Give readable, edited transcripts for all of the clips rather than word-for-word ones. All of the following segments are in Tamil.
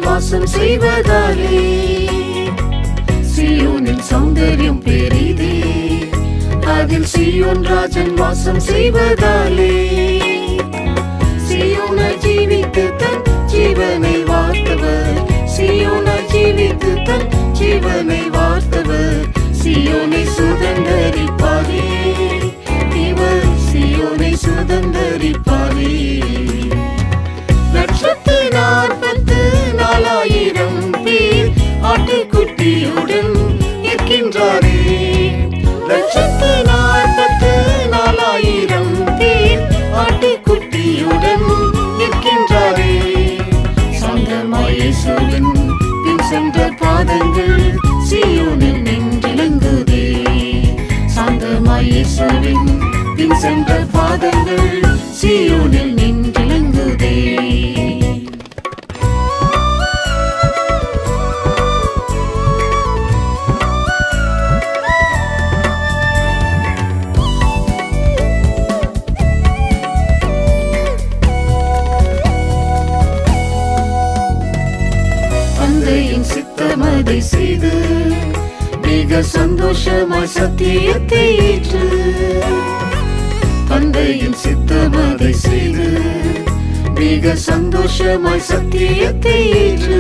வாசம் செய்வதாலே சீயோனின் சௌந்தர்யம் பெரிதே அதில் சீயோன் ராஜன் வாசம் செய்வதாலே சீயோனை ஜீவித்து தன் ஜீவனை வார்த்தவர் சீயோனை ஜீவித்து தன் ஜீவனை வார்த்தவர் சீயோனை சுதந்தரிப்பாரே இவர் சீயோனை சுதந்தரிப்பாரே 144,000 பேர் ஆட்டுக்குட்டியுடன் இருக்கின்றாரே 144,000 பேர் ஆட்டுக்குட்டியுடன் இருக்கின்றாரே சாந்தமாய் இயேசுவின் பின் சென்ற பாதங்கள் சீயோனில் நின்றிலங்குதே சாந்தமாய் இயேசுவின் பின் சென்ற பாதங்கள் சீயோனில் நின்றிலங்குதே தந்தையின் சித்தமதை செய்து மிக சந்தோஷமாய் சத்தியத்தை ஏற்று தந்தையின் சித்தமதை செய்து மிக சந்தோஷமாய் சத்தியத்தை ஏற்று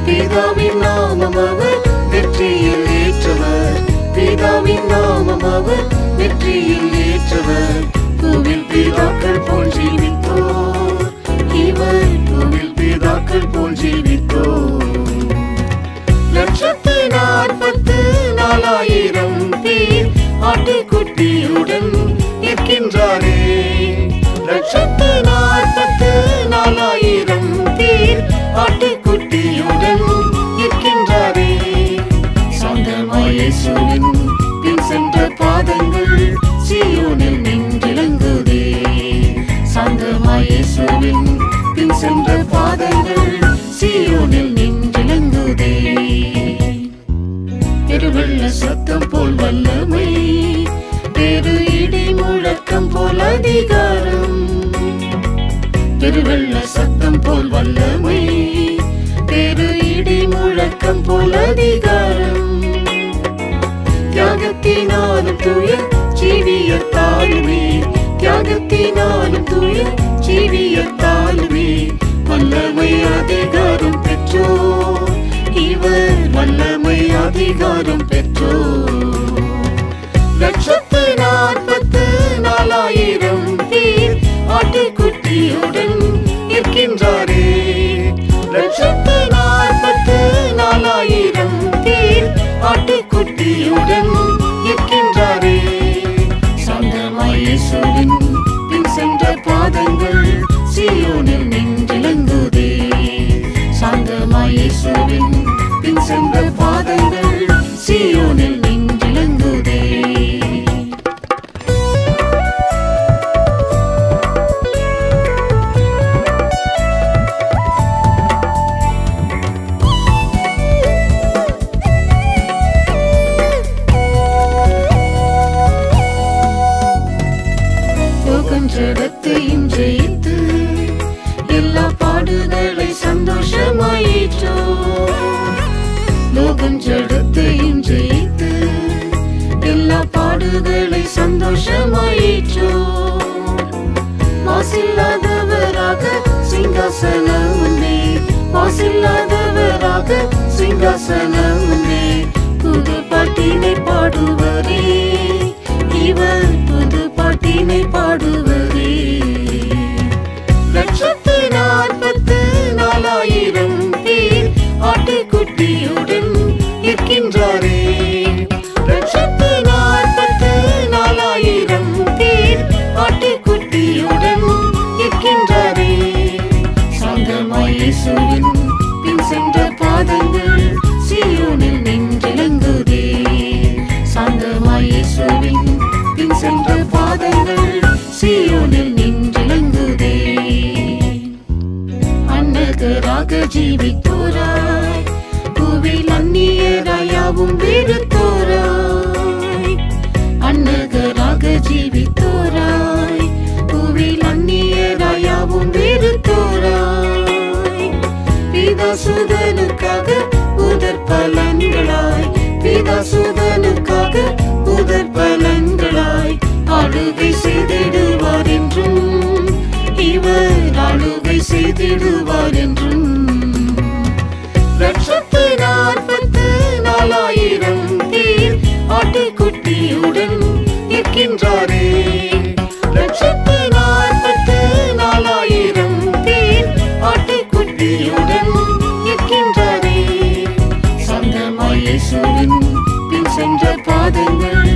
பிதாவின் நாமம் அவர் வெற்றியில் ஏற்றவர் பிதாவின் நாமம் அவர் வெற்றியில் ஏற்றவர் பூவில் பிதாக்கள் போல் ஜீவித்தோர் இவர் பூவில் பிதாக்கள் போல் ஜீவித்தோர் 144,000 பேர் ஆட்டுக்குட்டியுடன் இருக்கின்றாரே 144,000 பேர் ஆட்டுக்குட்டியுடன் இருக்கின்றாரே சாந்தமாய் இயேசுவின் பின் சென்ற பாதங்கள் சீயோனில் நின்றிலங்குதே சாந்தமாய் இயேசுவின் பின் சென்ற பாதங்கள் சீயோனில் நின்றிலங்குதே பெருவெள்ள சத்தம் போல் வல்லமை பெரு இடி முழக்கம் போல் அதிகாரம் பெருவெள்ள சத்தம் போல் வல்லமை பெரு இடி முழக்கம் போல் அதிகாரம் தியாகத்தினாலும் தூய ஜீவியத்தாலுமே தியாகத்தினாலும் தூய ஜீவியத்தாலுமே வல்லமை அதிகாரம் பெற்றோர் இவர் வல்லமை அதிகாரம் பெற்றோர் 144,000 பேர் ஆட்டுக்குட்டியுடன் இருக்கின்றாரே 144,000 பேர் ஆட்டுக்குட்டியுடன் இருக்கின்றாரே சாந்தமாய் இயேசுவின் பின் சென்ற பாதங்கள் சீயோனில் நின்றிலங்குதே சாந்தமாய் இயேசுவின் பின் சென்ற பாதங்கள் சீயோனில் நின்றிலங்குதே லோகம் ஜடத்தையும் ஜெயித்து எல்லா பாடுகளை சந்தோஷமாயிற்றோ லோகம் ஜடத்தையும் ஜெயித்து எல்லா பாடுகளை சந்தோஷமாயிற்றோ மாசில்லாதவராக சிங்காசனம் முன்னே மாசில்லாதவராக சிங்காசனம் முன்னே புது பாட்டினை பாடுவரே இவர் புது பாட்டினை பாடுவரே 144,000 பேர் ஆட்டுக்குட்டியுடன் இருக்கின்றாரே 144,000 பேர் ஆட்டுக்குட்டியுடன் இருக்கின்றாரே சாந்தமாய் இயேசுவின் பின் சென்ற பாதங்கள் சீயோனில் நின்றிலங்குதே சாந்தமாய் இயேசுவின் பின் சென்ற பாதங்கள் சீயோனில் நின்றிலங்குதே அன்னகராக ஜீவித்தோராய் பூவில் அந்நியராயாவும் வெறுத்தோராய் அன்னகராக ஜீவித்தோராய் பூவில் அந்நியராயாவும் வெறுத்தோராய் பிதாசுதனுக்காக முதற் பலன்களாய், பிதாசுதனுக்காக முதற் பலன்களாய் ஆளுகை செய்திடுவார் என்றும், இவர் ஆளுகை செய்திடுவார் என்றும். 1,44,000 பேர் ஆட்டுக்குட்டியுடன் இருக்கின்றாரே. 1,44,000 பேர் ஆட்டுக்குட்டியுடன் இருக்கின்றாரே. சொந்தமாய் இயேசுவின் பின் சென்ற பாதங்கள்